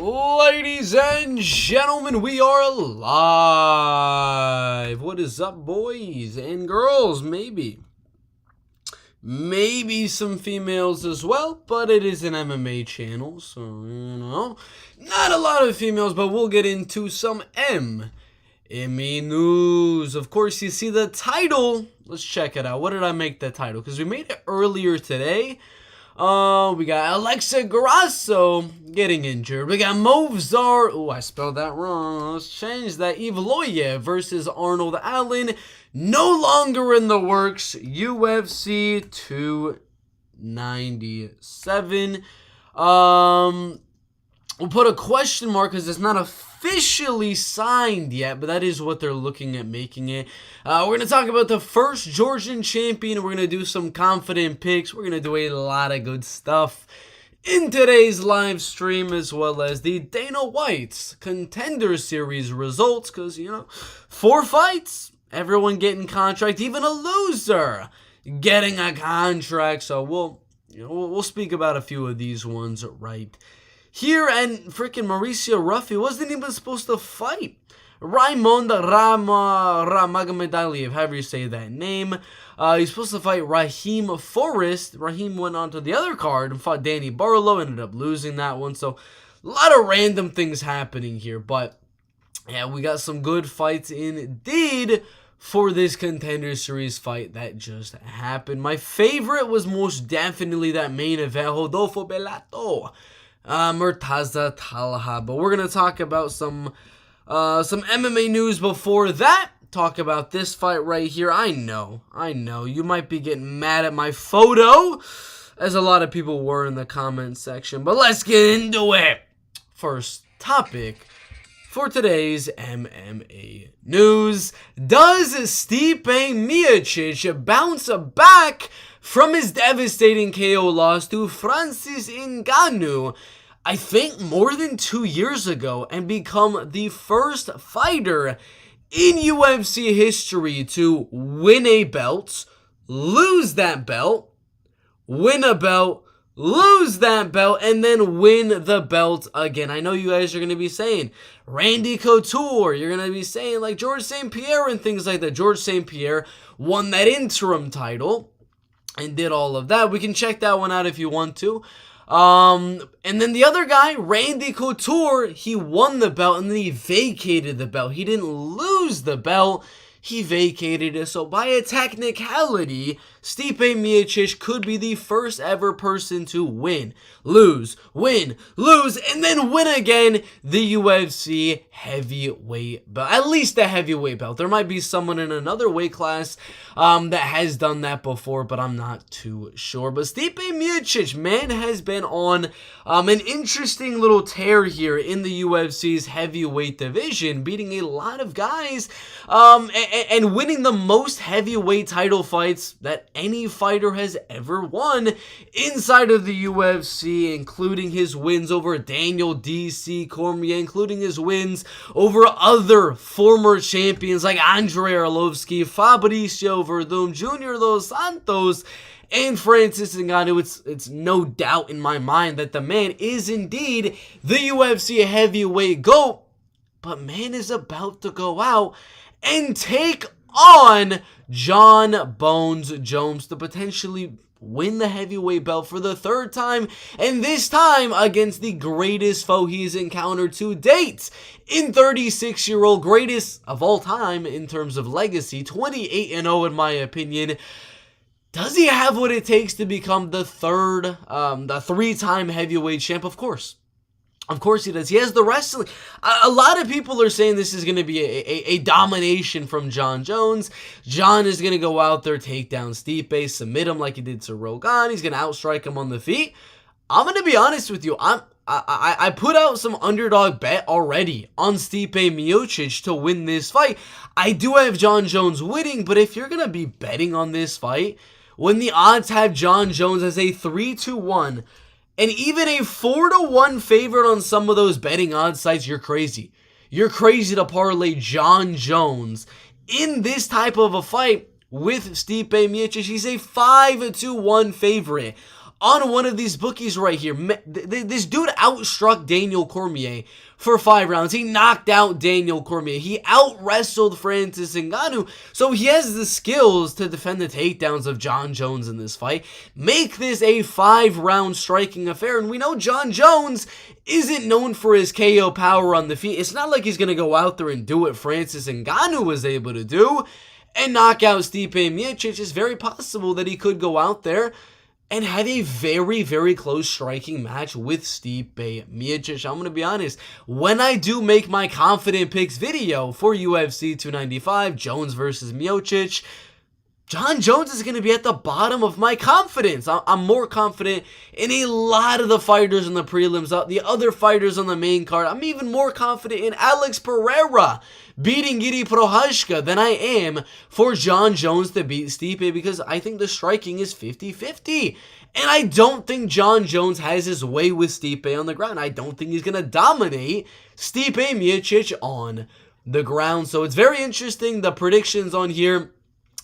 Ladies and gentlemen, we are live. What is up, boys and girls? Maybe some females as well, but it is an MMA channel, so, not a lot of females, but we'll get into some MMA news. Of course, you see the title. Let's check it out. What did I make the title? Because we made it earlier today. We got Alexa Grasso getting injured. We got Movsar. Oh, I spelled that wrong. Let's change that. Evloev versus Arnold Allen. No longer in the works. UFC 297. We'll put a question mark because it's not officially signed yet, but that is what they're looking at making it. We're going to talk about the first Georgian champion. We're going to do some confident picks. We're going to do a lot of good stuff in today's live stream, as well as the Dana White's Contender Series results, because, 4 fights, everyone getting contract, even a loser getting a contract. So we'll speak about a few of these ones right here. And freaking Mauricio Ruffy wasn't even supposed to fight Raymond Ramagomedaliev, however you say that name. He's supposed to fight Raheem Forrest. Raheem went on to the other card and fought Danny Barlow, ended up losing that one. So a lot of random things happening here, but yeah, we got some good fights indeed for this Contender Series fight that just happened. My favorite was most definitely that main event, Rodolfo Bellator, Murtaza Talha. But we're gonna talk about some MMA news before that. Talk about this fight right here. I know, you might be getting mad at my photo, as a lot of people were in the comment section, but let's get into it. First topic for today's MMA news: does Stipe Miocic bounce back from his devastating KO loss to Francis Ngannou, I think more than 2 years ago, and become the first fighter in UFC history to win a belt, lose that belt, win a belt, lose that belt, and then win the belt again? I know you guys are going to be saying Randy Couture, you're going to be saying like George St. Pierre and things like that. George St. Pierre won that interim title and did all of that. We can check that one out if you want to. And then the other guy, Randy Couture, he won the belt and then he vacated the belt. He didn't lose the belt, he vacated it. So by a technicality, Stipe Miocic could be the first ever person to win, lose, and then win again the UFC heavyweight belt. At least the heavyweight belt. There might be someone in another weight class that has done that before, but I'm not too sure. But Stipe Miocic, man, has been on an interesting little tear here in the UFC's heavyweight division, beating a lot of guys and winning the most heavyweight title fights that any fighter has ever won inside of the UFC, including his wins over Daniel D.C. Cormier, including his wins over other former champions like Andrei Arlovski, Fabricio Verdum, Junior Dos Santos, and Francis Ngannou. It's no doubt in my mind that the man is indeed the UFC heavyweight GOAT, but man is about to go out and take on John Bones Jones to potentially win the heavyweight belt for the third time, and this time against the greatest foe he's encountered to date in 36-year-old, greatest of all time in terms of legacy, 28-0 in my opinion. Does he have what it takes to become the three-time heavyweight champ? Of course he does. He has the wrestling. A lot of people are saying this is going to be a domination from John Jones. John is going to go out there, take down Stipe, submit him like he did to Rogan. He's going to outstrike him on the feet. I'm going to be honest with you. I put out some underdog bet already on Stipe Miocic to win this fight. I do have John Jones winning, but if you're going to be betting on this fight, when the odds have John Jones as a 3-1, and even a 4-1 favorite on some of those betting odds sites, you're crazy. You're crazy to parlay John Jones in this type of a fight with Stipe Miocic. He's a 5-1 favorite on one of these bookies right here. This dude outstruck Daniel Cormier for 5 rounds. He knocked out Daniel Cormier. He out-wrestled Francis Ngannou. So he has the skills to defend the takedowns of Jon Jones in this fight. Make this a 5-round striking affair. And we know Jon Jones isn't known for his KO power on the feet. It's not like he's going to go out there and do what Francis Ngannou was able to do and knock out Stipe Miocic. It's very possible that he could go out there and have a very, very close striking match with Stipe Miocic. I'm going to be honest, when I do make my confident picks video for UFC 295, Jones versus Miocic, Jon Jones is going to be at the bottom of my confidence. I'm more confident in a lot of the fighters in the prelims, the other fighters on the main card. I'm even more confident in Alex Pereira beating Giri Prochazka than I am for Jon Jones to beat Stipe, because I think the striking is 50-50. And I don't think Jon Jones has his way with Stipe on the ground. I don't think he's going to dominate Stipe Miocic on the ground. So it's very interesting. The predictions on here,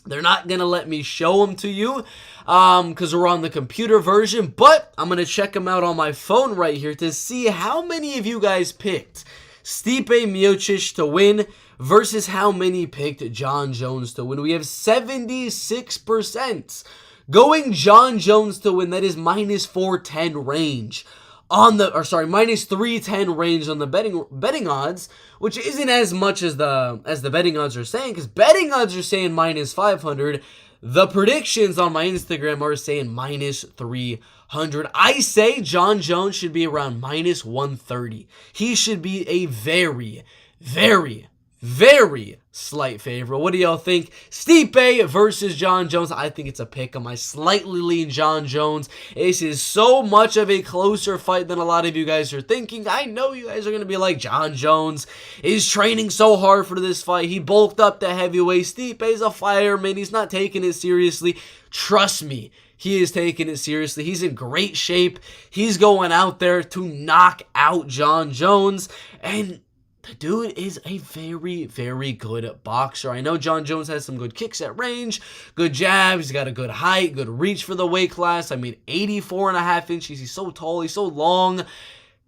they're not going to let me show them to you because we're on the computer version, but I'm going to check them out on my phone right here to see how many of you guys picked Stipe Miocic to win versus how many picked Jon Jones to win. We have 76% going Jon Jones to win. That is minus 410 range on the, or sorry, minus 310 range on the betting odds, which isn't as much as the betting odds are saying, because betting odds are saying minus 500. The predictions on my Instagram are saying minus 300. I say Jon Jones should be around minus 130. He should be a very, very, very slight favorite. What do y'all think? Stipe versus Jon Jones. I think it's a pick 'em. I slightly lean Jon Jones. This is so much of a closer fight than a lot of you guys are thinking. I know you guys are going to be like, Jon Jones is training so hard for this fight. He bulked up to heavyweight. Stipe's a fireman. He's not taking it seriously. Trust me, he is taking it seriously. He's in great shape. He's going out there to knock out Jon Jones. And the dude is a very, very good boxer. I know Jon Jones has some good kicks at range, good jabs, he's got a good height, good reach for the weight class. I mean, 84.5 inches. He's so tall, he's so long.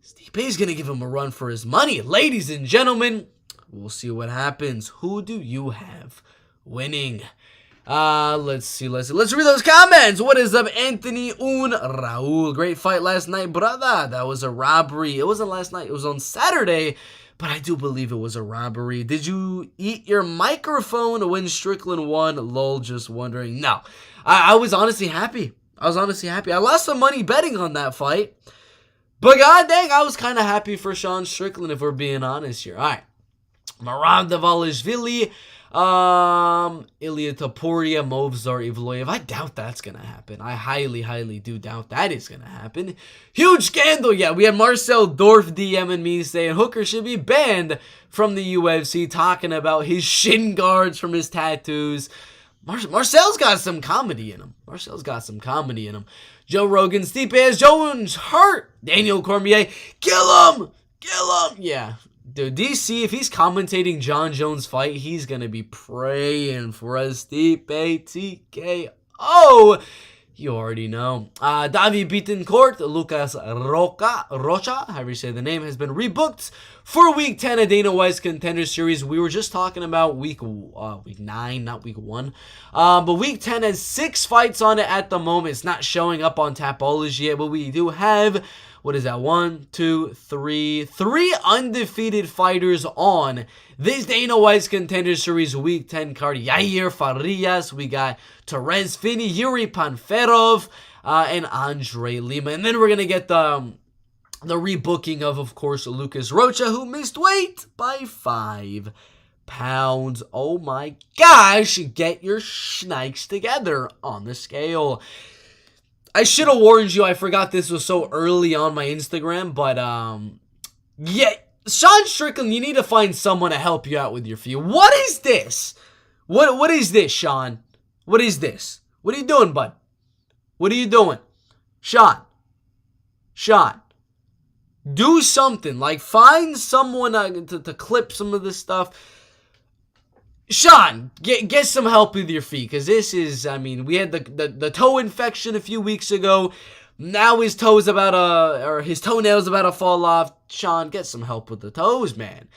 Stipe's going to give him a run for his money. Ladies and gentlemen, we'll see what happens. Who do you have winning? Let's see. Let's read those comments. What is up, Anthony Un Raul? Great fight last night, brother. That was a robbery. It wasn't last night, it was on Saturday. But I do believe it was a robbery. Did you eat your microphone when Strickland won? Lol, just wondering. No. I was honestly happy. I lost some money betting on that fight. But god dang, I was kind of happy for Sean Strickland, if we're being honest here. Alright. Maram Davalishvili. Ilya Topuria, Movsar, Evloev. I doubt that's gonna happen. I highly, highly do doubt that is gonna happen. Huge scandal. Yeah, we had Marcel Dorf DMing me saying Hooker should be banned from the UFC, talking about his shin guards from his tattoos. Marcel's got some comedy in him. Joe Rogan, Stipe has Jones hurt. Daniel Cormier, kill him. Yeah. Dude, DC, if he's commentating Jon Jones' fight, he's going to be praying for a Stipe TKO. You already know. Davi Bittencourt, Lucas Rocha, however you say the name, has been rebooked for Week 10 of Dana White's Contender Series. We were just talking about Week 9, not Week 1. But Week 10 has 6 fights on it at the moment. It's not showing up on Tapology yet, but we do have... What is that? 1, 2, 3. 3 undefeated fighters on this Dana White's Contender Series Week 10 card. Yair Farias. We got Terence Finney, Yuri Panferov, and Andre Lima. And then we're going to get the rebooking of course, Lucas Rocha, who missed weight by 5 pounds. Oh my gosh. Get your schnikes together on the scale. I should have warned you. I forgot this was so early on my Instagram, but yeah, Sean Strickland, you need to find someone to help you out with your feet. What is this? What is this, Sean? What is this? What are you doing, bud? What are you doing? Sean, do something. Like, find someone to clip some of this stuff. Sean, get some help with your feet, because this is, I mean, we had the toe infection a few weeks ago. Now his toenail's about to fall off. Sean, get some help with the toes, man.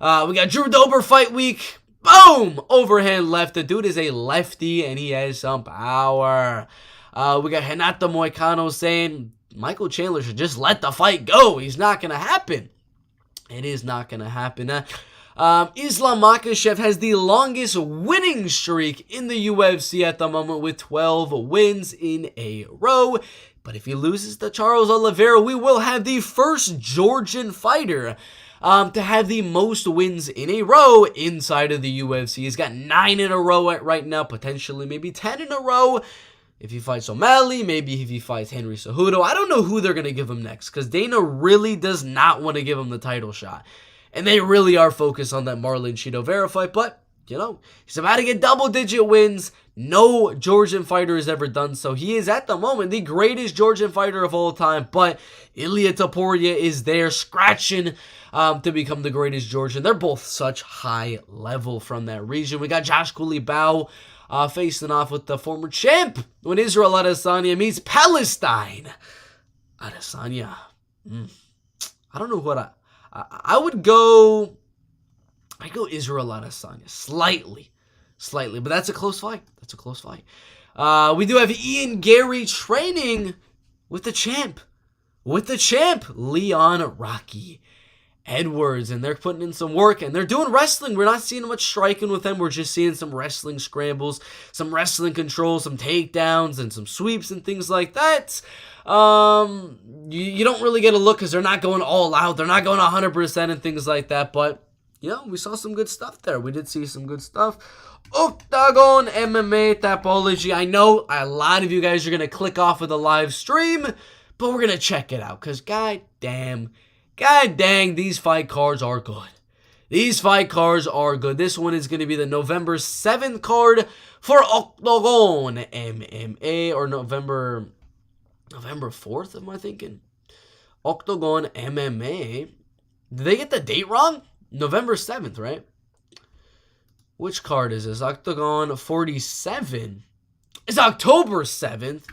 We got Drew Dober fight week. Boom! Overhand left. The dude is a lefty, and he has some power. We got Renato Moicano saying Michael Chandler should just let the fight go. He's not going to happen. It is not going to happen. Islam Makhachev has the longest winning streak in the UFC at the moment with 12 wins in a row. But if he loses to Charles Oliveira, we will have the first Georgian fighter to have the most wins in a row inside of the UFC. He's got 9 in a row right now, potentially maybe 10 in a row. If he fights O'Malley, maybe if he fights Henry Cejudo. I don't know who they're going to give him next, because Dana really does not want to give him the title shot. And they really are focused on that Marlon Chito Vera fight, but, you know, he's about to get double-digit wins. No Georgian fighter has ever done so. He is, at the moment, the greatest Georgian fighter of all time, but Ilia Topuria is there scratching to become the greatest Georgian. They're both such high level from that region. We got Josh Kulibau facing off with the former champ when Israel Adesanya meets Palestine. Adesanya. I don't know what I would go. I go Israel Adesanya slightly, but that's a close fight. We do have Ian Gary training with the champ, Leon Rocky Edwards, and they're putting in some work, and they're doing wrestling. We're not seeing much striking with them. We're just seeing some wrestling scrambles, some wrestling controls, some takedowns, and some sweeps and things like that. You don't really get a look because they're not going all out. They're not going 100% and things like that, but, you know, we saw some good stuff there. We did see some good stuff. Octagon MMA Tapology. I know a lot of you guys are going to click off of the live stream, but we're going to check it out because god dang, these fight cards are good. This one is going to be the November 7th card for Octagon MMA, or November 4th, am I thinking? Octagon MMA. Did they get the date wrong? November 7th, right? Which card is this? Octagon 47. It's October 7th.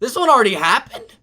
This one already happened?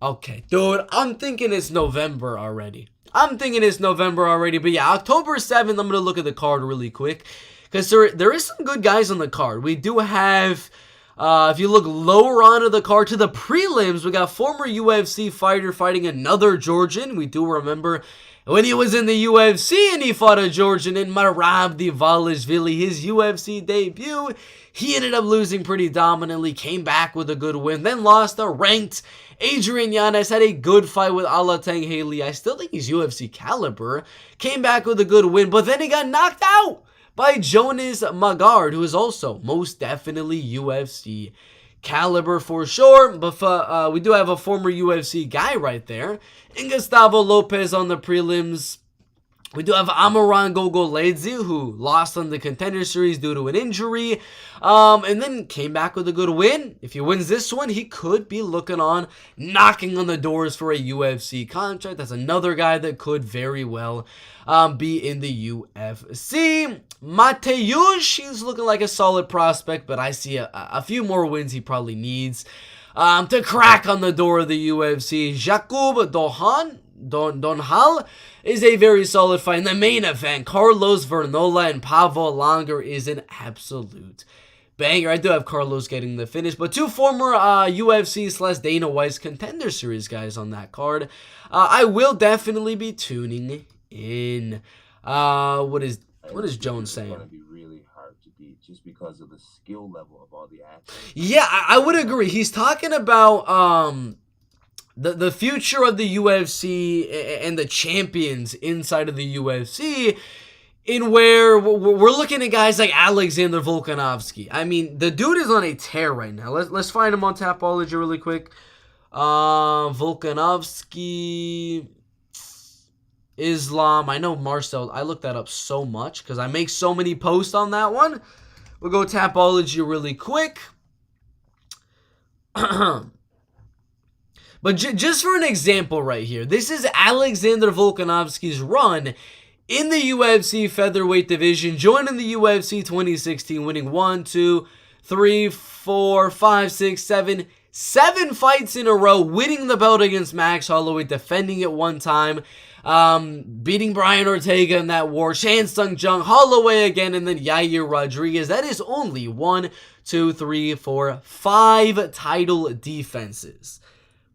Okay, dude, I'm thinking it's November already. But yeah, October 7th, I'm going to look at the card really quick, because there is some good guys on the card. We do have, if you look lower onto the card to the prelims, we got former UFC fighter fighting another Georgian. We do remember when he was in the UFC and he fought a Georgian in Marab Divalishvili, his UFC debut. He ended up losing pretty dominantly, came back with a good win, then lost a ranked Adrian Yanez, had a good fight with Alateng Haley. I still think he's UFC caliber. Came back with a good win, but then he got knocked out by Jonas Magard, who is also most definitely UFC caliber for sure. But we do have a former UFC guy right there. And Gustavo Lopez on the prelims. We do have Amaran Gogoledze, who lost on the Contender Series due to an injury, and then came back with a good win. If he wins this one, he could be looking on, knocking on the doors for a UFC contract. That's another guy that could very well be in the UFC. Mateusz, he's looking like a solid prospect, but I see a few more wins he probably needs to crack on the door of the UFC. Jakub Donhal is a very solid fight. In the main event, Carlos Vernola and Pavel Langer is an absolute banger. I do have Carlos getting the finish, but two former UFC/Dana White's Contender Series guys on that card. I will definitely be tuning in. What is Jones saying? It's going to be really hard to beat just because of the skill level of all the athletes. Yeah, I would agree. He's talking about the future of the UFC and the champions inside of the UFC, in where we're looking at guys like Alexander Volkanovski. I mean, the dude is on a tear right now. Let's find him on Tapology really quick. Volkanovski, Islam. I know Marcel. I looked that up so much because I make so many posts on that one. We'll go Tapology really quick. But just for an example right here, this is Alexander Volkanovski's run in the UFC featherweight division, joining the UFC 2016, winning 1, 2, 3, 4, 5, 6, 7, 7 fights in a row, winning the belt against Max Holloway, defending it one time, beating Brian Ortega in that war, Chan Sung Jung, Holloway again, and then Yair Rodriguez. That is only 1, 2, 3, 4, 5 title defenses.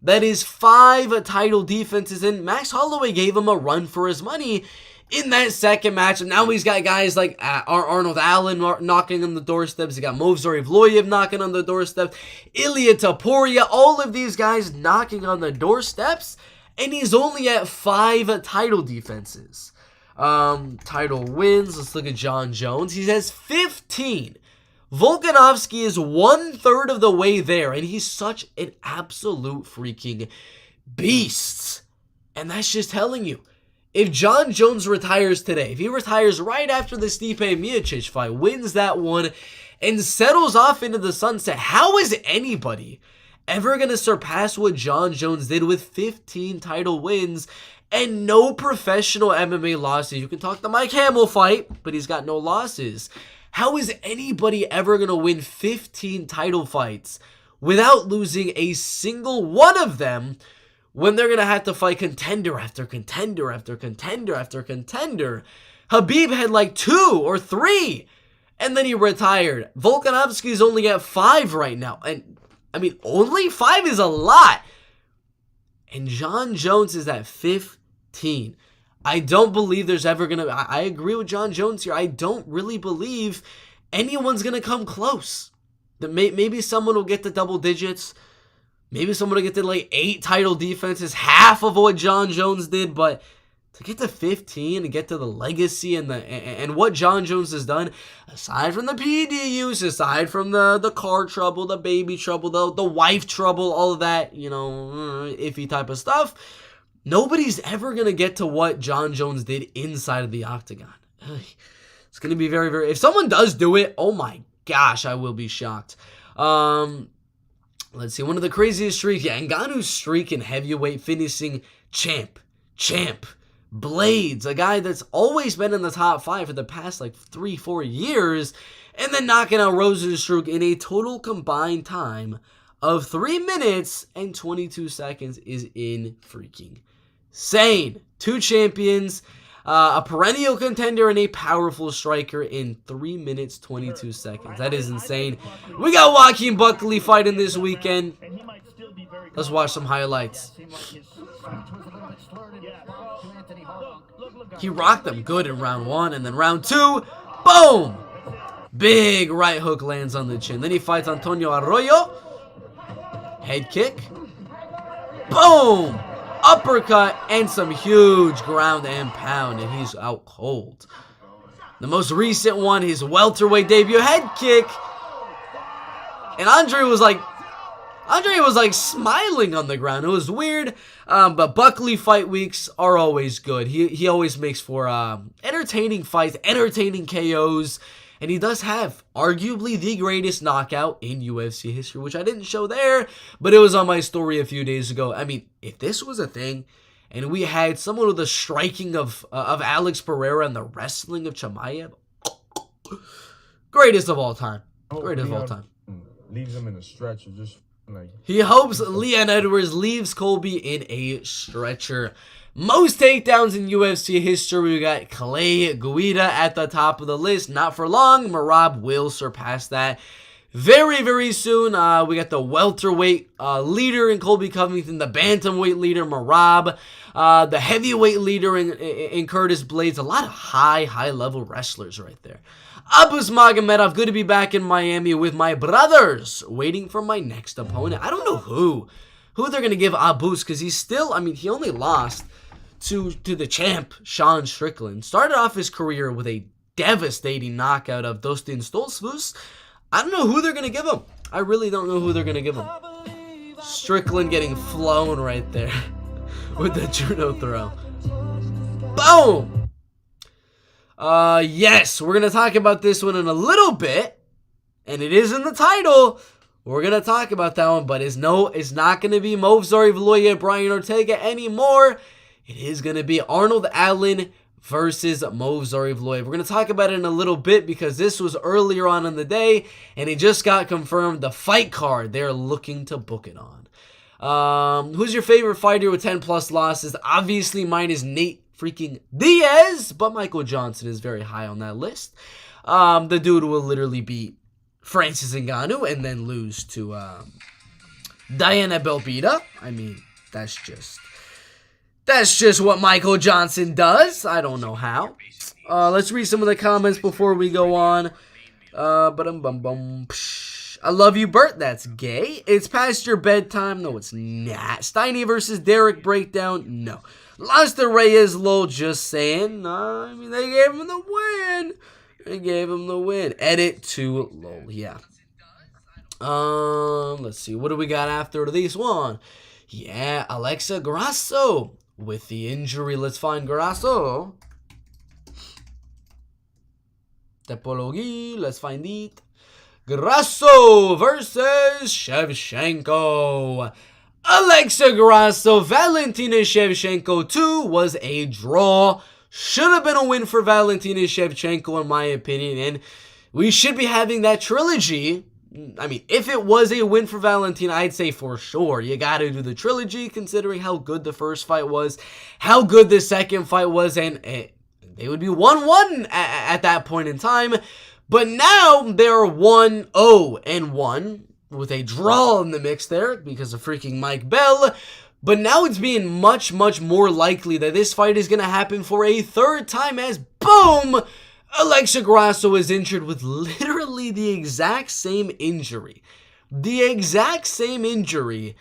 That is 5 title defenses, and Max Holloway gave him a run for his money in that second match. And now he's got guys like Arnold Allen knocking on the doorsteps. He got Movsar Evloev knocking on the doorsteps. Ilia Topuria, all of these guys knocking on the doorsteps. And he's only at 5 title defenses. Title wins. Let's look at Jon Jones. He has 15. Volkanovski is 1/3 of the way there. And he's such an absolute freaking beast. And that's just telling you. If Jon Jones retires today, if he retires right after the Stipe Miocic fight, wins that one, and settles off into the sunset, how is anybody ever going to surpass what Jon Jones did with 15 title wins and no professional MMA losses? You can talk the Mike Hamill fight, but he's got no losses. How is anybody ever going to win 15 title fights without losing a single one of them, when they're going to have to fight contender after contender after contender after contender? Khabib had like 2 or 3, and then he retired. Volkanovski's only at 5 right now. And, I mean, only 5 is a lot. And Jon Jones is at 15. I don't believe there's ever going to... I agree with Jon Jones here. I don't really believe anyone's going to come close. Maybe someone will get to double digits. Maybe someone will get to like 8 title defenses, half of what Jon Jones did, but to get to 15 and get to the legacy and what Jon Jones has done, aside from the PED use, aside from the car trouble, the baby trouble, the wife trouble, all of that, you know, iffy type of stuff, nobody's ever going to get to what Jon Jones did inside of the octagon. It's going to be very, very... If someone does do it, oh my gosh, I will be shocked. Let's see, one of the craziest streaks. Yeah, Ngannou's streak in heavyweight, finishing champ, Blades, a guy that's always been in the top 5 for the past like 3-4 years, and then knocking out Rozenstruik in a total combined time of 3 minutes and 22 seconds is in freaking insane. 2 champions, a perennial contender, and a powerful striker in 3 minutes, 22 seconds. That is insane. We got Joaquin Buckley fighting this weekend. Let's watch some highlights. He rocked them good in round 1, and then round 2, boom! Big right hook lands on the chin. Then he fights Antonio Arroyo. Head kick. Boom! Uppercut and some huge ground and pound, and he's out cold. The most recent one, his welterweight debut, head kick. And Andre was like smiling on the ground. It was weird, but Buckley fight weeks are always good. He always makes for entertaining fights, entertaining KOs, and he does have arguably the greatest knockout in UFC history, which I didn't show there, but it was on my story a few days ago. I mean, if this was a thing, and we had someone with the striking of Alex Pereira and the wrestling of Chimaev, greatest of all time. Greatest of all time. Leaves him in a stretcher, just like... He hopes Leon Edwards leaves Colby in a stretcher. Most takedowns in UFC history, we got Clay Guida at the top of the list. Not for long, Merab will surpass that very, very soon. We got the welterweight leader in Colby Covington, the bantamweight leader, Merab, the heavyweight leader in Curtis Blades. A lot of high-level wrestlers right there. Abus Magomedov, good to be back in Miami with my brothers, waiting for my next opponent. I don't know who they're going to give Abus, because he's still, I mean, he only lost to the champ, Sean Strickland. Started off his career with a devastating knockout of Dustin Stoltzfus. I don't know who they're going to give him. I really don't know who they're going to give him. Strickland getting flown right there with the judo throw. Boom! Yes, we're going to talk about this one in a little bit, and it is in the title. We're going to talk about that one, but it's not going to be Movsar Evloev, Brian Ortega anymore. It is going to be Arnold Allen versus Movsar Evloev. We're going to talk about it in a little bit because this was earlier on in the day, and it just got confirmed. The fight card they're looking to book it on. Who's your favorite fighter with 10+ losses? Obviously, mine is Nate freaking Diaz, but Michael Johnson is very high on that list. The dude will literally beat Francis Ngannou and then lose to Diana Belbita. I mean, that's just what Michael Johnson does. I don't know how. Let's read some of the comments before we go on. I love you, Bert. That's gay. It's past your bedtime. No, it's not. Steiny versus Derek breakdown. No. Lost to Reyes. Lol. Just saying. I mean, they gave him the win. They gave him the win. Edit to lol. Yeah. Let's see. What do we got after this one? Yeah, Alexa Grasso with the injury. Let's find Grasso. Topology. Let's find it. Grasso versus Shevchenko. Alexa Grasso, Valentina Shevchenko 2 was a draw. Should have been a win for Valentina Shevchenko in my opinion, and we should be having that trilogy. I mean, if it was a win for Valentina, I'd say for sure you got to do the trilogy considering how good the first fight was, how good the second fight was, and they would be 1-1 at that point in time. But now they're 1-0-1 with a draw in the mix there because of freaking Mike Bell. But now it's being much, much more likely that this fight is going to happen for a third time as, boom, Alexa Grasso is injured with literally the exact same injury. The exact same injury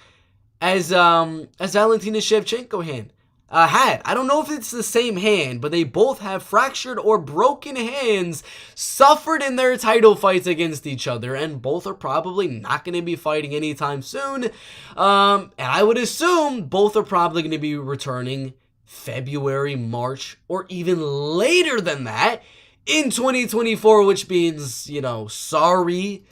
as Valentina Shevchenko had. I don't know if it's the same hand, but they both have fractured or broken hands suffered in their title fights against each other, and both are probably not going to be fighting anytime soon. And I would assume both are probably going to be returning February, March, or even later than that in 2024, which means, you know, sorry,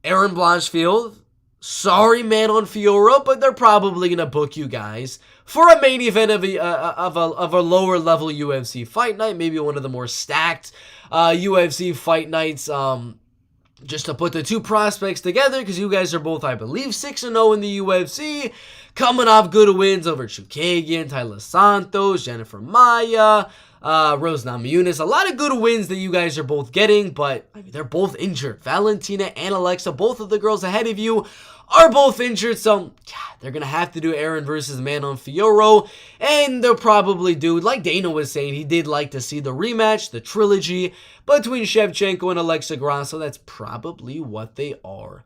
Aaron Blanchfield. Sorry, Manon Fiorot, but they're probably going to book you guys for a main event of a lower level UFC fight night, maybe one of the more stacked UFC fight nights, just to put the two prospects together, because you guys are both, I believe, 6-0 in the UFC, coming off good wins over Chukagian, Tyler Santos, Jennifer Maia, Rose Namajunas. A lot of good wins that you guys are both getting, but I mean, they're both injured. Valentina and Alexa, both of the girls ahead of you, are both injured, so yeah, they're going to have to do Aaron versus Manon Fiorot, and they'll probably do, like Dana was saying, he did like to see the rematch, the trilogy between Shevchenko and Alexa Grasso. That's probably what they are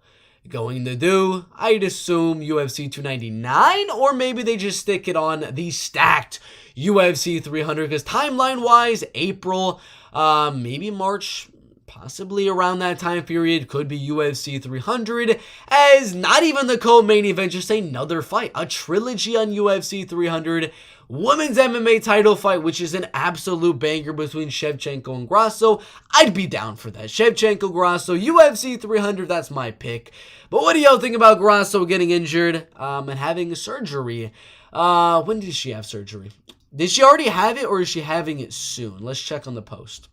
going to do. I'd assume UFC 299, or maybe they just stick it on the stacked UFC 300, because timeline-wise, April, maybe March, possibly around that time period, could be UFC 300, as not even the co-main event, just another fight, a trilogy on UFC 300, women's MMA title fight, which is an absolute banger between Shevchenko and Grasso. I'd be down for that. Shevchenko, Grasso, UFC 300, that's my pick. But what do y'all think about Grasso getting injured and having surgery? When did she have surgery? Did she already have it, or is she having it soon? Let's check on the post.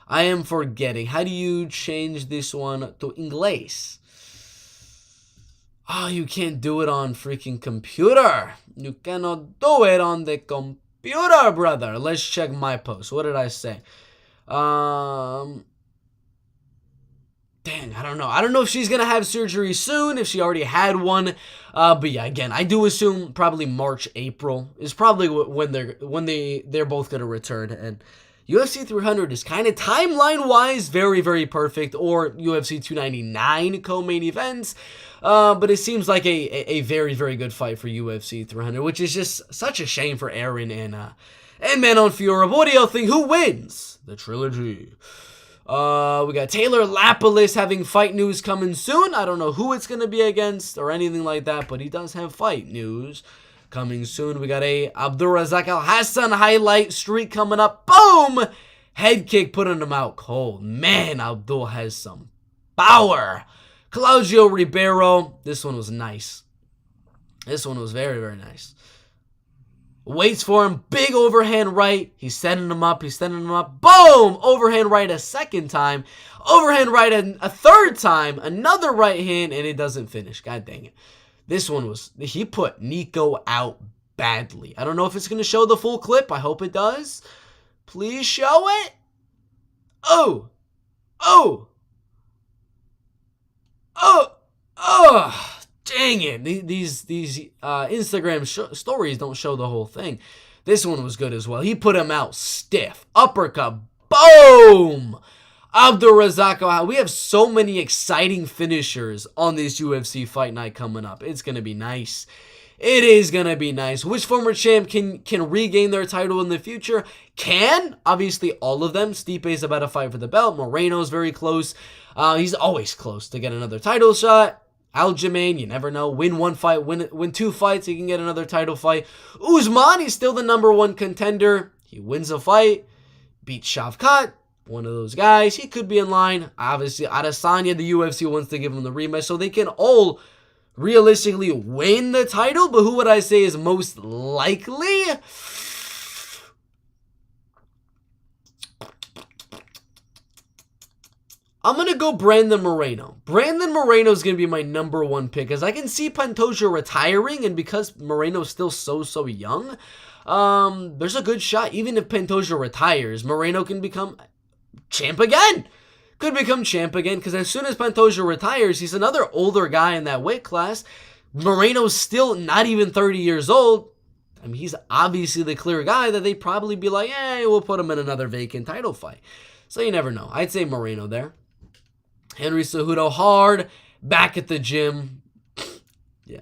I am forgetting. How do you change this one to English? Oh, you can't do it on freaking computer. You cannot do it on the computer, brother. Let's check my post. What did I say? Dang, I don't know. I don't know if she's going to have surgery soon, if she already had one. But yeah, again, I do assume probably March, April is probably when they're both going to return. And UFC 300 is kind of timeline-wise very, very perfect, or UFC 299 co-main events, but it seems like a very, very good fight for UFC 300, which is just such a shame for Aaron and Manon Fiorot. What do y'all think? Who wins the trilogy? We got Taylor Lapalus having fight news coming soon. I don't know who it's going to be against or anything like that, but he does have fight news coming soon. We got a Abdulrazak Al-Hassan highlight streak coming up. Boom! Head kick putting him out cold. Man, Abdul has some power. Claudio Ribeiro. This one was nice. This one was very, very nice. Waits for him. Big overhand right. He's setting him up. He's setting him up. Boom! Overhand right a second time. Overhand right a third time. Another right hand, and it doesn't finish. God dang it. This one was... He put Nico out badly. I don't know if it's going to show the full clip. I hope it does. Please show it. Oh! Oh! Oh! Oh! Dang it. These Instagram stories don't show the whole thing. This one was good as well. He put him out stiff. Uppercut. Boom! Abdulrazak. We have so many exciting finishers on this UFC fight night coming up. It's going to be nice. It is going to be nice. Which former champ can regain their title in the future? Obviously, all of them. Stipe is about to fight for the belt. Moreno's very close. He's always close to get another title shot. Aljamain, you never know. Win one fight, win two fights, he can get another title fight. Usman, he's still the #1 contender. He wins a fight, beats Shavkat, one of those guys. He could be in line. Obviously, Adesanya, the UFC wants to give him the rematch, so they can all realistically win the title. But who would I say is most likely? I'm going to go Brandon Moreno. Brandon Moreno is going to be my #1 pick, because I can see Pantoja retiring, and because Moreno's still so young, there's a good shot. Even if Pantoja retires, Moreno can become champ again. Could become champ again, because as soon as Pantoja retires, he's another older guy in that weight class. Moreno's still not even 30 years old. I mean, he's obviously the clear guy that they'd probably be like, we'll put him in another vacant title fight. So you never know. I'd say Moreno there. Henry Cejudo hard, back at the gym. Yeah.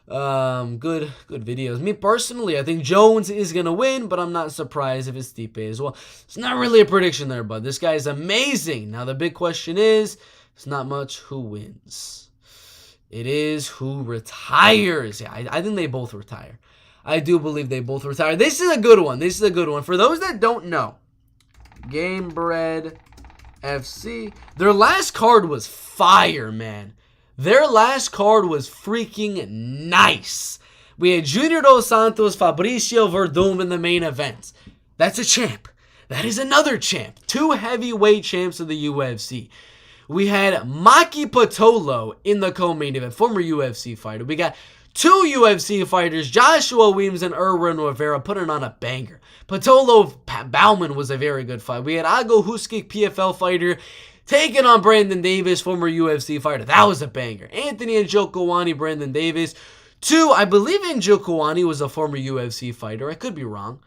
Good videos. Me personally, I think Jones is going to win, but I'm not surprised if it's Stipe as well. It's not really a prediction there, bud. This guy is amazing. Now, the big question is, it's not much who wins. It is who retires. Yeah, I think they both retire. I do believe they both retire. This is a good one. This is a good one. For those that don't know, Gamebred FC, their last card was fire, man. Their last card was freaking nice. We had Junior Dos Santos, Fabricio Verdum in the main event. That's a champ. That is another champ. 2 heavyweight champs of the UFC. We had Maki Pitolo in the co-main event, former UFC fighter. We got 2 UFC fighters, Joshua Williams and Erwin Rivera, putting on a banger. Pitolo Bauman was a very good fight. We had Ago Huskic, PFL fighter, taking on Brandon Davis, former UFC fighter. That was a banger. Anthony Njokuani, Brandon Davis. 2, I believe Njokuani was a former UFC fighter. I could be wrong.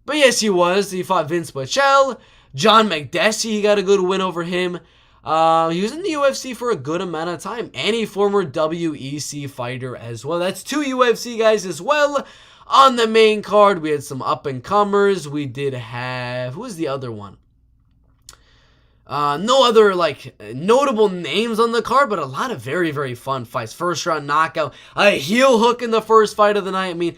But yes, he was. He fought Vince Pichel. John McDessie, he got a good win over him. He was in the UFC for a good amount of time. And a former WEC fighter as well. That's 2 UFC guys as well. On the main card, we had some up-and-comers. We did have... Who was the other one? No other, notable names on the card, but a lot of very, very fun fights. First round knockout. A heel hook in the first fight of the night. I mean,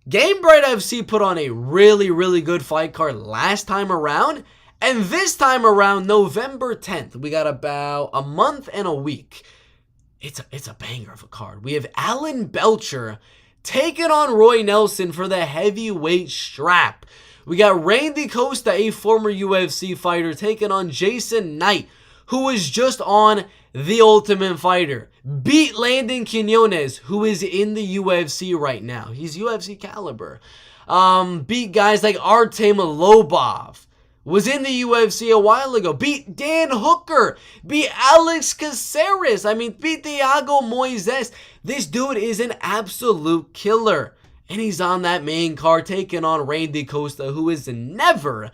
Gamebred FC put on a really, really good fight card last time around. And this time around, November 10th, we got about a month and a week. It's a banger of a card. We have Alan Belcher taking on Roy Nelson for the heavyweight strap. We got Randy Costa, a former UFC fighter, taking on Jason Knight, who was just on The Ultimate Fighter. Beat Landon Quinones, who is in the UFC right now. He's UFC caliber. Beat guys like Artem Lobov. Was in the UFC a while ago. Beat Dan Hooker. Beat Alex Caceres. I mean, beat Thiago Moises. This dude is an absolute killer. And he's on that main card taking on Randy Costa, who is never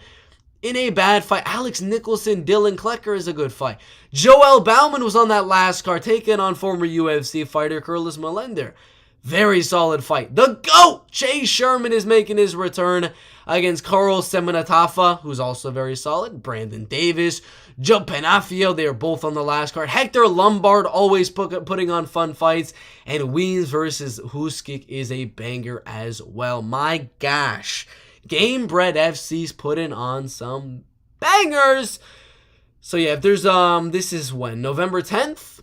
in a bad fight. Alex Nicholson, Dylan Klecker is a good fight. Joel Bauman was on that last card taking on former UFC fighter Curtis Melender. Very solid fight. The GOAT, Chase Sherman, is making his return against Carl Semenatafa, who's also very solid. Brandon Davis, Joe Penafio, they are both on the last card. Hector Lombard, always putting on fun fights. And Weens versus Huskic is a banger as well. My gosh. Gamebred FC's putting on some bangers. So yeah, if there's, this is when? November 10th?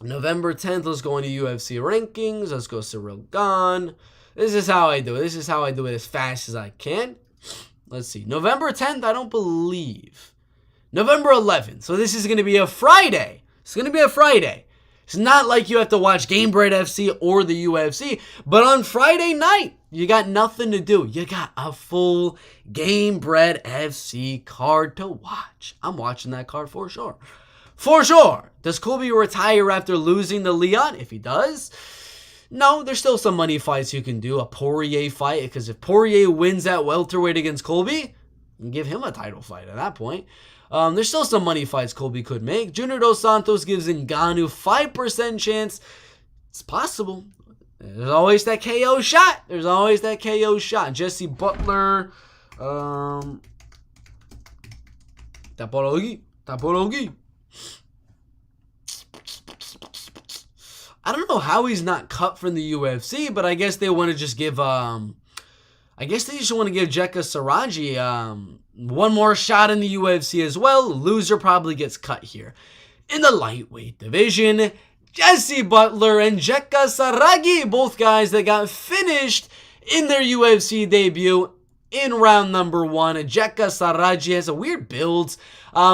November 10th, let's go into UFC rankings. Let's go Cyril Gahn. This is how I do it. This is how I do it as fast as I can. Let's see. November 10th, I don't believe. November 11th. So this is going to be a Friday. It's going to be a Friday. It's not like you have to watch Gamebred FC or the UFC. But on Friday night, you got nothing to do. You got a full Gamebred FC card to watch. I'm watching that card for sure. For sure. Does Colby retire after losing to Leon? If he does, no, there's still some money fights you can do. A Poirier fight, because if Poirier wins at welterweight against Colby, you can give him a title fight at that point. There's still some money fights Colby could make. Junior Dos Santos gives Ngannou 5% chance. It's possible. There's always that KO shot. There's always that KO shot. Jesse Butler. Tapologi. I don't know how he's not cut from the UFC, but I guess they want to just give I guess they just want to give Jekka Saraji one more shot in the UFC as well. Loser probably gets cut here. In the lightweight division, Jesse Butler and Jekka Saraji, both guys that got finished in their UFC debut in round number 1. Jekka Saraji has a weird build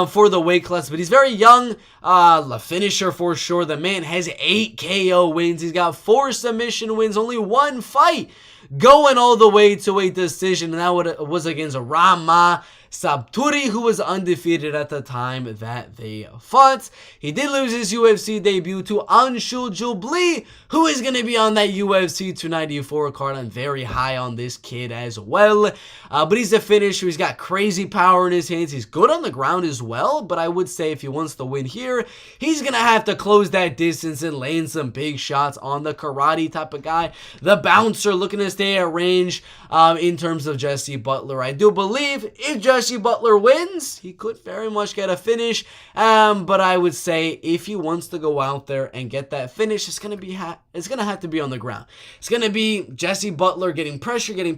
for the weight class, but he's very young. The finisher for sure. The man has 8 KO wins. He's got 4 submission wins, only 1 fight going all the way to a decision, and that was against Rama Sabturi, who was undefeated at the time that they fought. He did lose his UFC debut to Anshul Jubli, who is going to be on that UFC 294 card. I'm very high on this kid as well. But he's a finisher. He's got crazy power in his hands. He's good on the ground as well, but I would say if he wants to win here, he's going to have to close that distance and land some big shots on the karate type of guy. The bouncer looking to stay at range in terms of Jesse Butler. I do believe if Jesse Butler wins, he could very much get a finish. But I would say if he wants to go out there and get that finish, it's going to have to be on the ground. It's going to be Jesse Butler getting pressure, getting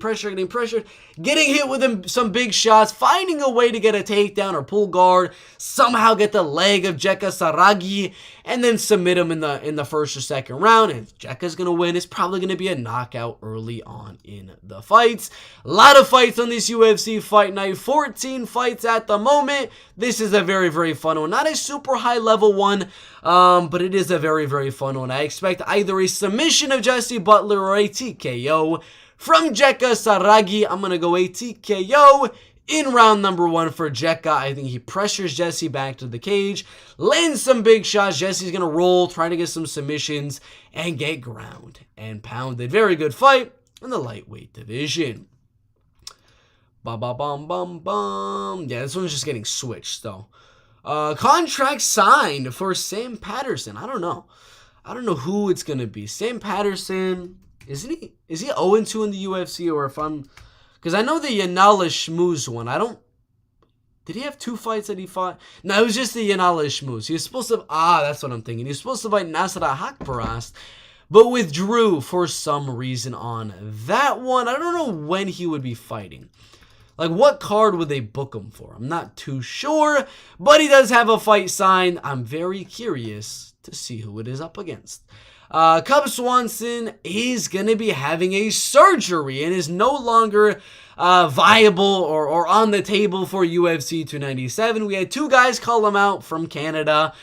hit with some big shots, finding a way to get a takedown or pull guard, somehow get the leg of Jekka Saraji, and then submit him in the first or second round. And if Jekka's going to win, it's probably going to be a knockout early on in the fights. A lot of fights on this UFC fight night. 14 fights at the moment. This is a very, very fun one. Not a super high level one, but it is a very, very fun one. I expect either a submission of Jesse Butler or a TKO from Jekka Saraji. I'm going to go a TKO in round number 1 for Jekka. I think he pressures Jesse back to the cage, lands some big shots. Jesse's going to roll, try to get some submissions, and get ground and pounded. Very good fight in the lightweight division. Yeah, this one's just getting switched, though. Contract signed for Sam Patterson. I don't know who it's going to be. Sam Patterson, is he 0-2 in the UFC, or if I'm... Because I know the Yanala Shmooze one. Did he have 2 fights that he fought? No, it was just the Yanala Shmooze. He was supposed to... that's what I'm thinking. He was supposed to fight Nasra Hakparast, but withdrew for some reason on that one. I don't know when he would be fighting. Like, what card would they book him for? I'm not too sure, but he does have a fight signed. I'm very curious to see who it is up against. Cub Swanson is going to be having a surgery and is no longer viable or on the table for UFC 297. We had 2 guys call him out from Canada,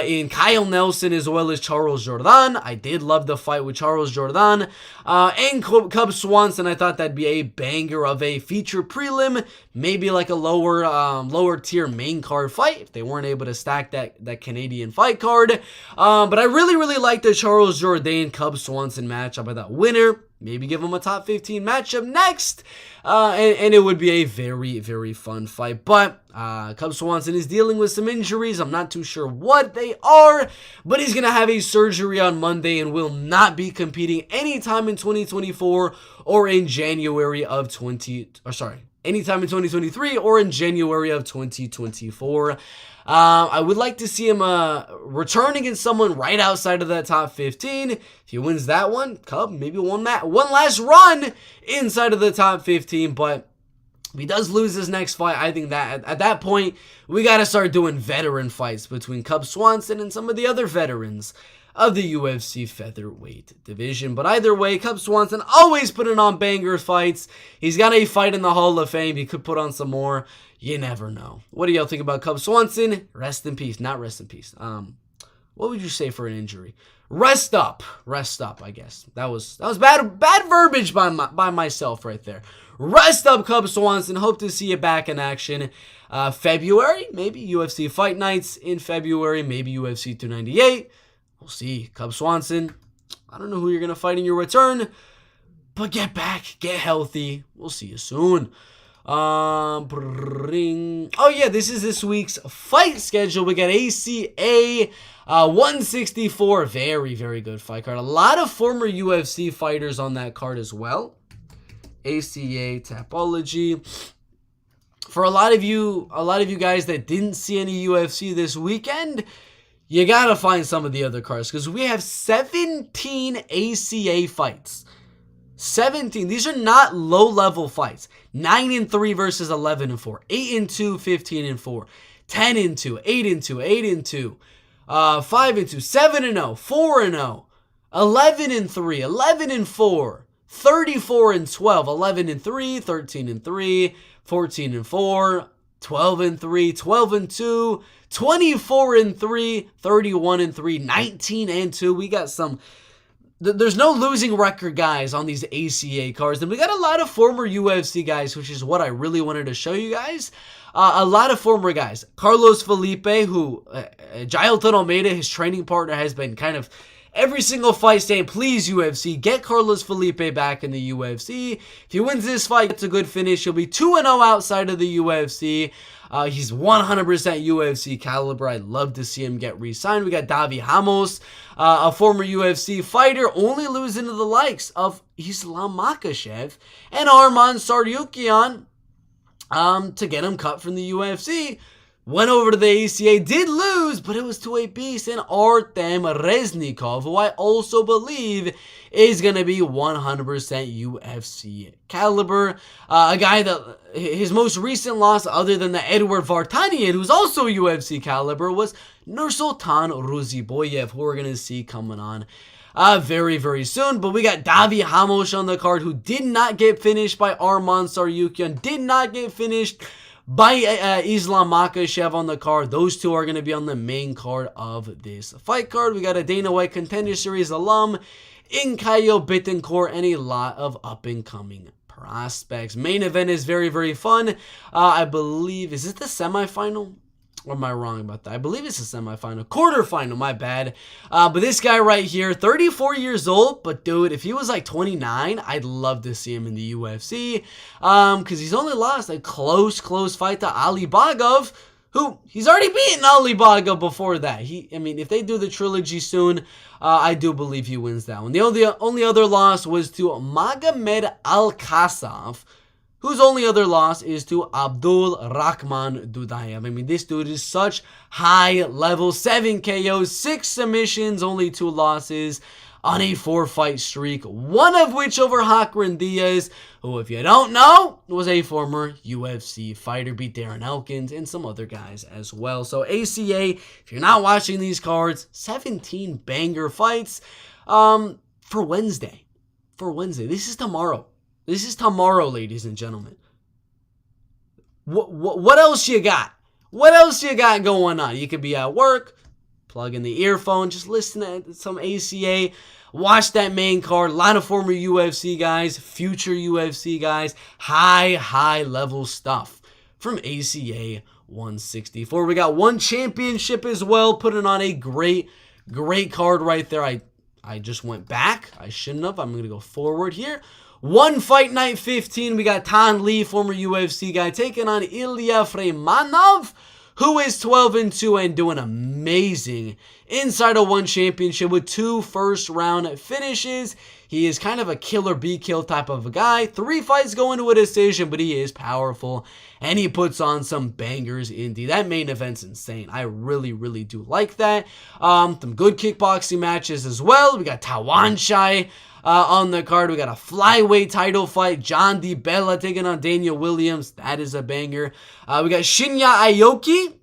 in Kyle Nelson as well as Charles Jordan. I did love the fight with Charles Jordan. And Cub Swanson, I thought that'd be a banger of a feature prelim, maybe like a lower tier main card fight if they weren't able to stack that Canadian fight card. But I really like the Charles Jordan Cub Swanson matchup. I thought winner, maybe give him a top 15 matchup next. And it would be a very fun fight. But Cub Swanson is dealing with some injuries. I'm not too sure what they are, but he's going to have a surgery on Monday and will not be competing anytime in 2024 or in January of anytime in 2023 or in January of 2024. I would like to see him return against someone right outside of that top 15. If he wins that one, Cub, maybe one last run inside of the top 15. But if he does lose his next fight, I think that at that point, we got to start doing veteran fights between Cub Swanson and some of the other veterans of the UFC featherweight division. But either way, Cub Swanson always putting on banger fights. He's got a fight in the Hall of Fame. He could put on some more. You never know. What do y'all think about Cub Swanson? Rest in peace. Not rest in peace. What would you say for an injury? Rest up, I guess. That was bad verbiage by myself right there. Rest up, Cub Swanson. Hope to see you back in action. February, maybe UFC Fight Nights in February, maybe UFC 298. We'll see. Cub Swanson, I don't know who you're going to fight in your return, but get back, get healthy. We'll see you soon. Oh yeah, this is this week's fight schedule. We got ACA 164, very, very good fight card. A lot of former UFC fighters on that card as well. ACA Tapology. For a lot of you guys that didn't see any UFC this weekend, you gotta find some of the other cards because we have 17 ACA fights. 17. These are not low-level fights. 9-3 versus 11-4. 8-2, 15-4. 10-2, 8-2, 8-2. 5-2, 7-0, 4-0. 11-3, 11-4. 34-12, 11-3, 13-3, 14-4, 12-3, 12-2, 24-3, 31-3, 19-2. We got some. There's no losing record guys on these ACA cards. And we got a lot of former UFC guys, which is what I really wanted to show you guys. A lot of former guys. Carlos Felipe, who Jailton Almeida, his training partner, has been kind of every single fight saying, please UFC, get Carlos Felipe back in the UFC. If he wins this fight, it's a good finish. He'll be 2-0 outside of the UFC. He's 100% UFC caliber. I'd love to see him get re-signed. We got Davi Ramos, a former UFC fighter, only losing to the likes of Islam Makhachev and Arman Tsarukyan to get him cut from the UFC. Went over to the ACA, did lose, but it was to a beast in Artem Reznikov, who I also believe is going to be 100% UFC caliber. A guy that his most recent loss, other than the Edward Vartanian, who's also UFC caliber, was Nursultan Ruziboyev, who we're going to see coming on very, very soon. But we got Davi Ramos on the card, who did not get finished by Arman Tsarukyan, did not get finished by Islam Makhachev on the card. Those two are going to be on the main card of this fight card. We got a Dana White Contender Series alum in Kyle Bittencourt and a lot of up-and-coming prospects. Main event is very, very fun. I believe, is it the semifinal? Or am I wrong about that? I believe it's a semifinal. Quarterfinal, my bad. But this guy right here, 34 years old. But dude, if he was like 29, I'd love to see him in the UFC. Because he's only lost a close fight to Ali Bagov, who he's already beaten Ali Bagov before that. I mean, if they do the trilogy soon, I do believe he wins that one. The only other loss was to Magomed Al-Kasaf, whose only other loss is to Abdul Rahman Dudayev. I mean, this dude is such high level. 7 KOs, 6 submissions, only 2 losses on a 4-fight streak. One of which over Hakran Diaz, who, if you don't know, was a former UFC fighter. Beat Darren Elkins and some other guys as well. So ACA, if you're not watching these cards, 17 banger fights for Wednesday. This is tomorrow. This is tomorrow, ladies and gentlemen. What else you got? What else you got going on? You could be at work, plug in the earphone, just listen to some ACA, watch that main card. A lot of former UFC guys, future UFC guys, high level stuff from ACA 164. We got one championship as well, putting on a great card right there. I just went back. I shouldn't have. I'm going to go forward here. One Fight Night 15, we got Tan Lee, former UFC guy, taking on Ilya Fremanov, who is 12-2 and doing amazing inside of one championship with 2 first-round finishes. He is kind of a killer be-kill type of a guy. 3 fights going to a decision, but he is powerful, and he puts on some bangers indeed. That main event's insane. I really do like that. Some good kickboxing matches as well. We got Tawanchai on the card. We got a flyweight title fight. John D. Bella taking on Daniel Williams. That is a banger. We got Shinya Aoki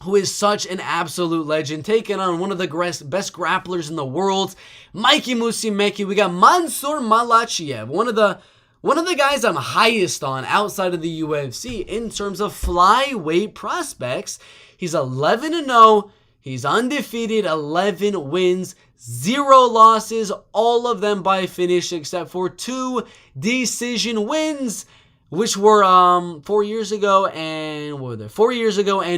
who is such an absolute legend, taking on one of the best grapplers in the world, Mikey Musumeci. We got Mansour Malachiev, one of the guys I'm highest on outside of the UFC in terms of flyweight prospects. He's 11-0. He's undefeated, 11 wins, 0 losses, all of them by finish except for 2 decision wins, which were 4 years ago and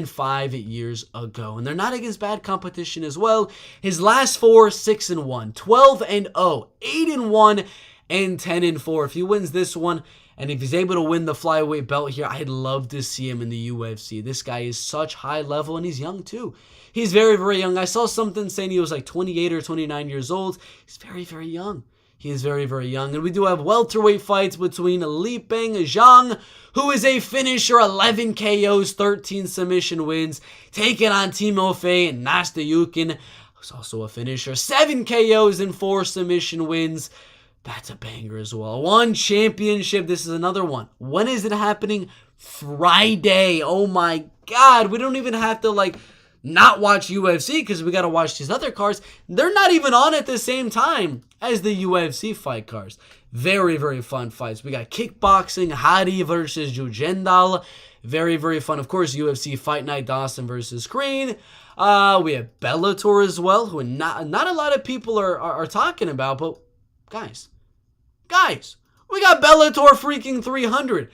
5 years ago. And they're not against bad competition as well. His last 4, 6-1, 12-0, 8-1, and 10-4. If he wins this one, and if he's able to win the flyweight belt here, I'd love to see him in the UFC. This guy is such high level, and he's young too. He's very, very young. I saw something saying he was like 28 or 29 years old. He's very, very young. He is very, very young. And we do have welterweight fights between Li Peng Zhang, who is a finisher, 11 KOs, 13 submission wins, taking on Timofey Nastayukin, who's also a finisher, 7 KOs and 4 submission wins. That's a banger as well. One championship. This is another one. When is it happening? Friday. Oh my God. We don't even have to not watch UFC because we got to watch these other cards. They're not even on at the same time as the UFC fight cards. Very, very fun fights. We got kickboxing, Hadi versus Jujendal. Very, very fun. Of course, UFC Fight Night, Dawson versus Green. We have Bellator as well, who not a lot of people are talking about, but guys, we got Bellator freaking 300.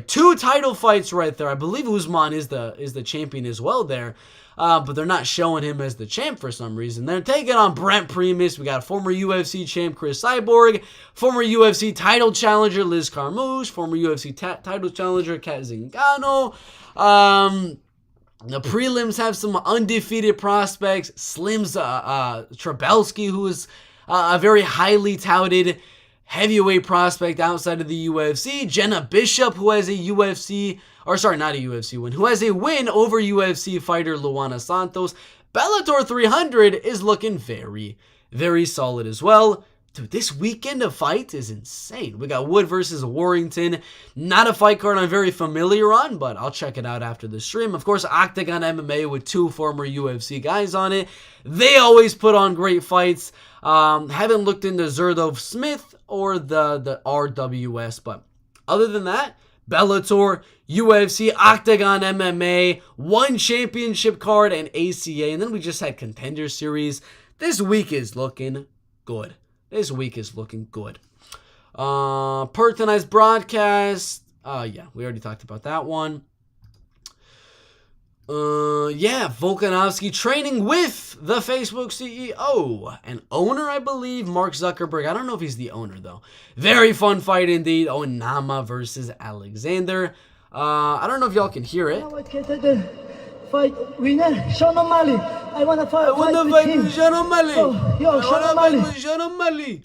2 title fights right there. I believe Usman is the champion as well there. But they're not showing him as the champ for some reason. They're taking on Brent Primus. We got former UFC champ Chris Cyborg, former UFC title challenger Liz Carmouche, former UFC title challenger Kat Zingano. The prelims have some undefeated prospects. Slim's Trabelski, who is a very highly touted heavyweight prospect outside of the UFC. Jenna Bishop, who has a who has a win over UFC fighter Luana Santos. Bellator 300 is looking very, very solid as well. Dude, this weekend of fights is insane. We got Wood versus Warrington. Not a fight card I'm very familiar on, but I'll check it out after the stream. Of course, Octagon MMA with 2 former UFC guys on it. They always put on great fights. Haven't looked into Zerdov Smith or the RWS, but other than that, Bellator, UFC, Octagon MMA, 1 championship card, and ACA. And then we just had Contender Series. This week is looking good. Per tonight's broadcast. Yeah, we already talked about that one. Volkanovski training with the Facebook CEO and owner, I believe, Mark Zuckerberg. I don't know if he's the owner, though. Very fun fight indeed. Onama versus Alexander. I don't know if y'all can hear it. Fight winner, Sean O'Malley. I want to fight with Sean O'Malley. Sean O'Malley.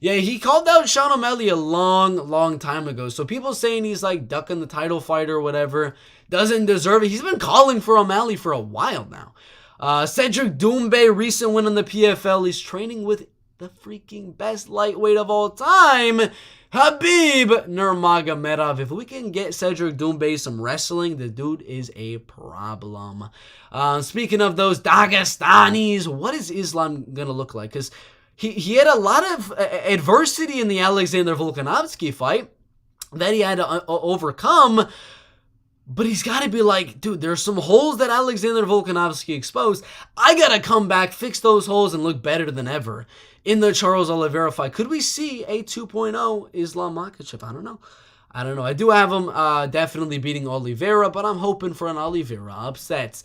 Yeah, he called out Sean O'Malley a long time ago. So people saying he's ducking the title fight or whatever, doesn't deserve it. He's been calling for O'Malley for a while now. Cedric Doumbé, recent win on the PFL. He's training with the freaking best lightweight of all time, Khabib Nurmagomedov. If we can get Cedric Doumbé some wrestling, the dude is a problem. Speaking of those Dagestanis, what is Islam going to look like? Because he had a lot of adversity in the Alexander Volkanovski fight that he had to overcome. But he's got to be dude, there's some holes that Alexander Volkanovski exposed. I got to come back, fix those holes, and look better than ever in the Charles Oliveira fight. Could we see a 2.0 Islam Makhachev? I don't know. I do have him definitely beating Oliveira, but I'm hoping for an Oliveira upset.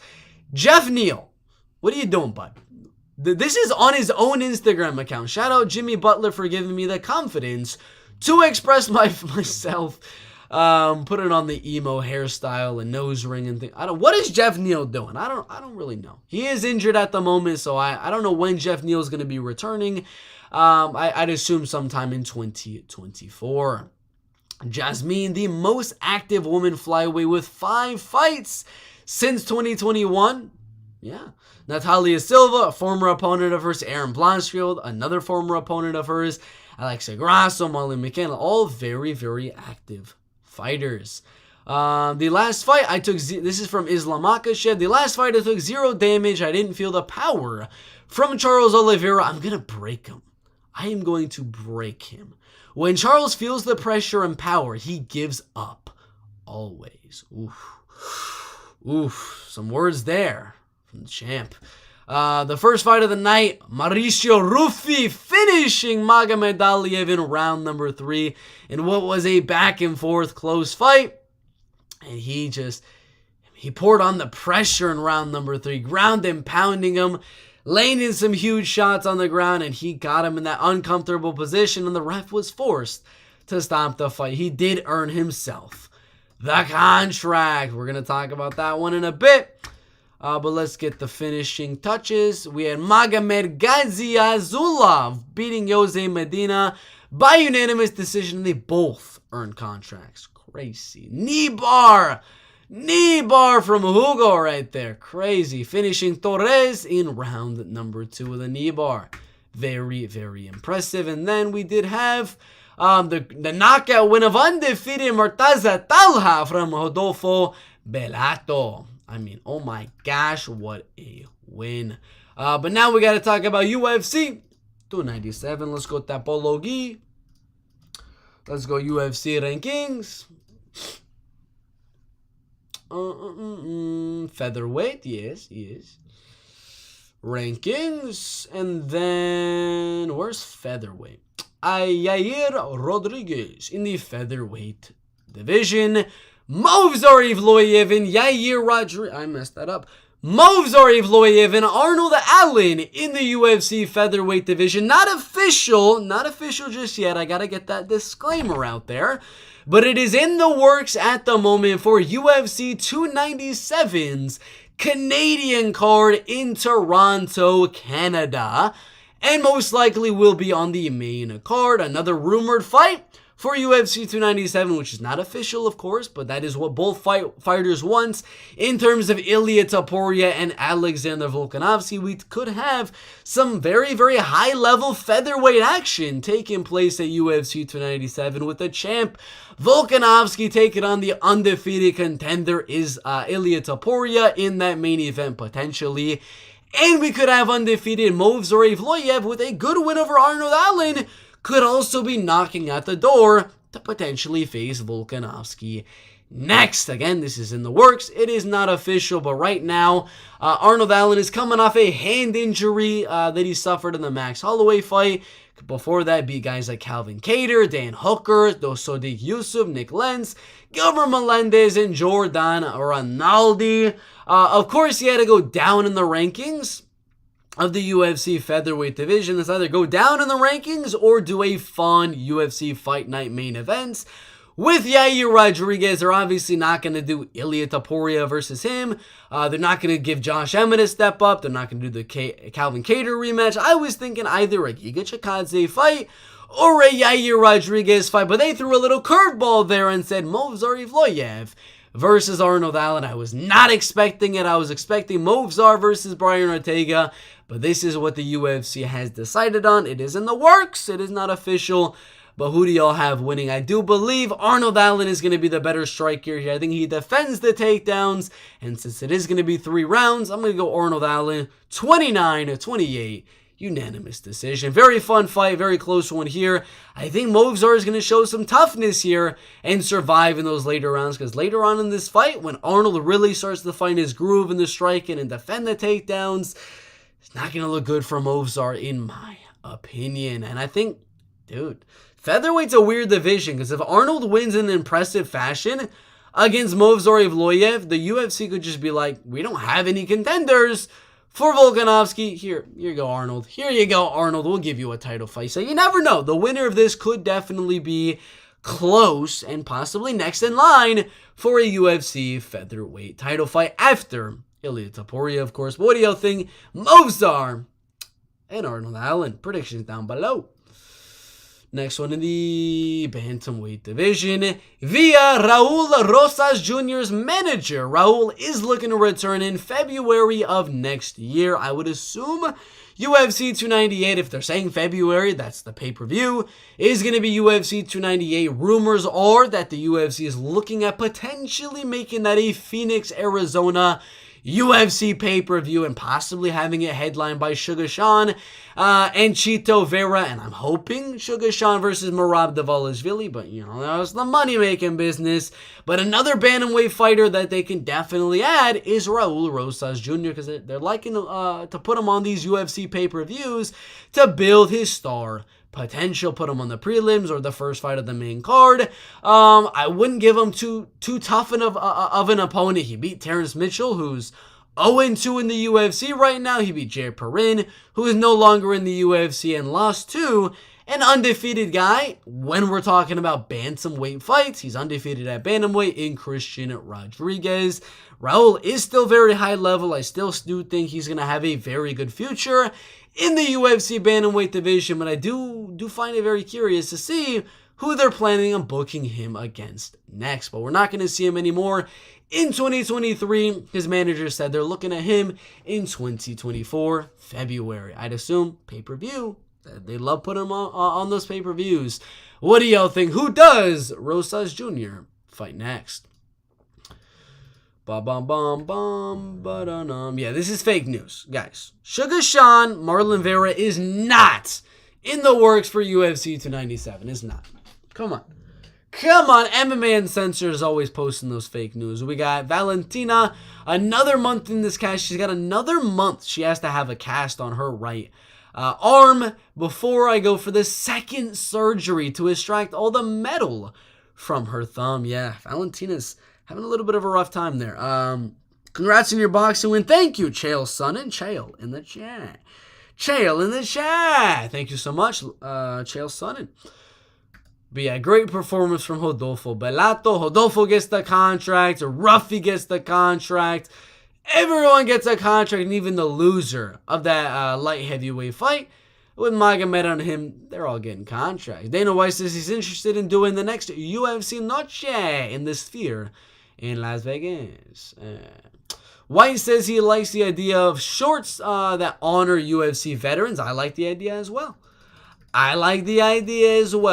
Jeff Neal, what are you doing, bud? This is on his own Instagram account. Shout out Jimmy Butler for giving me the confidence to express myself. Putting on the emo hairstyle and nose ring and thing. What is Jeff Neal doing? I don't really know. He is injured at the moment, so I don't know when Jeff Neal is going to be returning. I'd assume sometime in 2024. Jasmine, the most active woman flyweight with 5 fights since 2021. Yeah. Natalia Silva, a former opponent of hers. Aaron Blanchfield, another former opponent of hers. Alexa Grasso, Molly McCann, all very, very active fighters. The last fight I took, this is from Islam Makhachev. The last fight I took 0 damage. I didn't feel the power from Charles Oliveira. I'm going to break him. I am going to break him. When Charles feels the pressure and power, he gives up. Always. Oof. Oof. Some words there from the champ. The first fight of the night, Mauricio Ruffi finishing Magomed Ankalaev in round number 3 in what was a back and forth close fight. And he poured on the pressure in round number 3, ground and pounding him, landing some huge shots on the ground, and he got him in that uncomfortable position, and the ref was forced to stop the fight. He did earn himself the contract. We're going to talk about that one in a bit. But let's get the finishing touches. We had Magomed Ghaziazulov beating Jose Medina by unanimous decision. They both earned contracts. Crazy. Nibar from Hugo right there. Crazy. Finishing Torres in round number 2 with a knee bar. Very, very impressive. And then we did have the knockout win of undefeated Murtaza Talha from Rodolfo Bellator. I mean, oh my gosh, what a win. But now we got to talk about UFC 297. Let's go Tapology. Let's go UFC rankings. Featherweight, yes. Rankings. And then, where's featherweight? Yair Rodriguez in the featherweight division. Movsar Evloev and Yair Rodriguez. I messed that up. Movsar Evloev and Arnold Allen in the UFC featherweight division. Not official just yet. I gotta get that disclaimer out there. But it is in the works at the moment for UFC 297's Canadian card in Toronto, Canada. And most likely will be on the main card. Another rumored fight for UFC 297, which is not official, of course, but that is what both fighters want. In terms of Ilia Topuria and Alexander Volkanovski, we could have some very, very high-level featherweight action taking place at UFC 297 with the champ Volkanovski taking on the undefeated contender is Ilia Topuria in that main event potentially. And we could have undefeated Movsar Evloev with a good win over Arnold Allen. Could also be knocking at the door to potentially face Volkanovski next. Again, this is in the works. It is not official, but right now, Arnold Allen is coming off a hand injury that he suffered in the Max Holloway fight. Before that, beat guys like Calvin Kattar, Dan Hooker, Sodiq Yusuf, Nick Lenz, Gilbert Melendez, and Jordan Rinaldi. Of course, he had to go down in the rankings of the UFC featherweight division. Let's either go down in the rankings or do a fun UFC fight night main events. With Yair Rodriguez, they're obviously not going to do Ilia Topuria versus him. They're not going to give Josh Emmett a step up. They're not going to do the Calvin Kattar rematch. I was thinking either a Giga Chikadze fight or a Yair Rodriguez fight, but they threw a little curveball there and said Movsar Evloev versus Arnold Allen. I was not expecting it. I was expecting Movsar versus Brian Ortega, but this is what the UFC has decided on. It is in the works. It is not official, but who do y'all have winning? I do believe Arnold Allen is going to be the better striker here. I think he defends the takedowns, and since it is going to be 3 rounds, I'm going to go Arnold Allen 29-28. Unanimous decision. Very fun fight, very close one here. I think Movsar is going to show some toughness here and survive in those later rounds, because later on in this fight, when Arnold really starts to find his groove in the striking and defend the takedowns, it's not going to look good for Movsar in my opinion. And I think, dude, featherweight's a weird division, because if Arnold wins in impressive fashion against Movsar Evloev, the UFC could just be like, we don't have any contenders for Volkanovski. Here you go, Arnold. Here you go, Arnold. We'll give you a title fight. So you never know. The winner of this could definitely be close and possibly next in line for a UFC featherweight title fight after Ilia Topuria, of course. But what do y'all think? Movsar and Arnold Allen. Predictions down below. Next one in the bantamweight division, via Raul Rosas Jr.'s manager. Raul is looking to return in February of next year. I would assume UFC 298, if they're saying February, that's the pay-per-view, is going to be UFC 298. Rumors are that the UFC is looking at potentially making that a Phoenix, Arizona UFC pay-per-view and possibly having it headlined by Sugar Sean and Chito Vera. And I'm hoping Sugar Sean versus Merab Dvalishvili, but you know, that's the money-making business. But another bantamweight fighter that they can definitely add is Raul Rosas Jr. because they're liking to put him on these UFC pay-per-views to build his star potential, put him on the prelims or the first fight of the main card. I wouldn't give him too tough of an opponent. He beat Terrence Mitchell, who's 0-2 in the UFC right now. He beat Jair Perrin, who is no longer in the UFC and lost to an undefeated guy. When we're talking about bantamweight fights, he's undefeated at bantamweight in Christian Rodriguez. Raul is still very high level. I still do think he's going to have a very good future in the UFC bantamweight division, but I do find it very curious to see who they're planning on booking him against next. But we're not going to see him anymore in 2023. His manager said they're looking at him in 2024, February. I'd assume pay-per-view. They love putting him on those pay-per-views. What do y'all think? Who does Rosas Jr. fight next? Yeah, this is fake news, guys. Sugar Sean, Marlon Vera is not in the works for UFC 297. It's not. Come on. MMA Uncensored is always posting those fake news. We got Valentina, another month in this cast. She's got another month. She has to have a cast on her right arm before I go for the second surgery to extract all the metal from her thumb. Yeah, Valentina's having a little bit of a rough time there. Congrats on your boxing win. Thank you, Chael Sonnen. Chael in the chat. Chael in the chat. Thank you so much, Chael Sonnen. But yeah, great performance from Rodolfo Bellato. Rodolfo gets the contract. Ruffy gets the contract. Everyone gets a contract, and even the loser of that light heavyweight fight with Magomed on him, they're all getting contracts. Dana White says he's interested in doing the next UFC Noche in the Sphere in Las Vegas. White says he likes the idea of shorts that honor UFC veterans. I like the idea as well.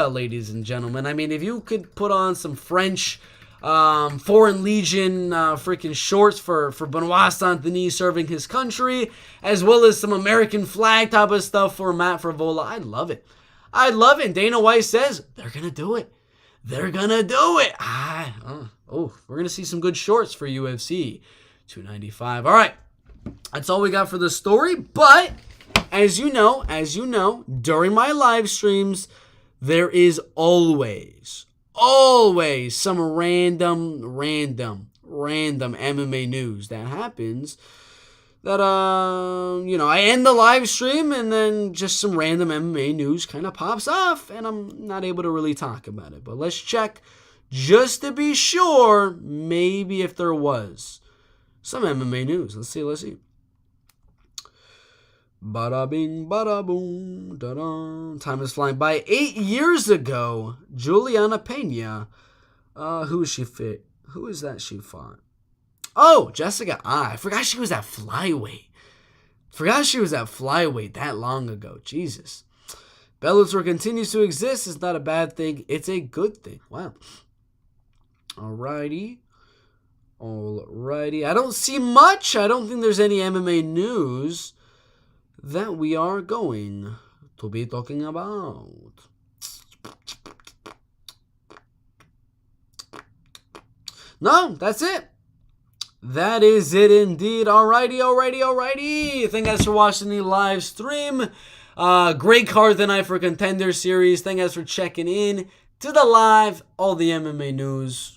Ladies and gentlemen. I mean, if you could put on some French Foreign Legion freaking shorts for Benoit Saint-Denis serving his country, as well as some American flag type of stuff for Matt Frevola, I'd love it. And Dana White says they're going to do it. We're going to see some good shorts for UFC 295. All right. That's all we got for the story. But as you know, during my live streams, there is always some random MMA news that happens that, I end the live stream and then just some random MMA news kind of pops off and I'm not able to really talk about it. But let's check just to be sure, maybe if there was some MMA news. Let's see. Bada bing, bada boom, da da. Time is flying by. 8 years ago, Juliana Pena. Who is she fit? Who is that she fought? Oh, Jessica. I forgot she was at flyweight. That long ago. Jesus. Bellator continues to exist. It's not a bad thing. It's a good thing. Wow. Alrighty. I don't see much. I don't think there's any MMA news that we are going to be talking about. No, that's it. That is it indeed. Alrighty. Thank you guys for watching the live stream. Great card tonight for Contender Series. Thank you guys for checking in to the live. All the MMA news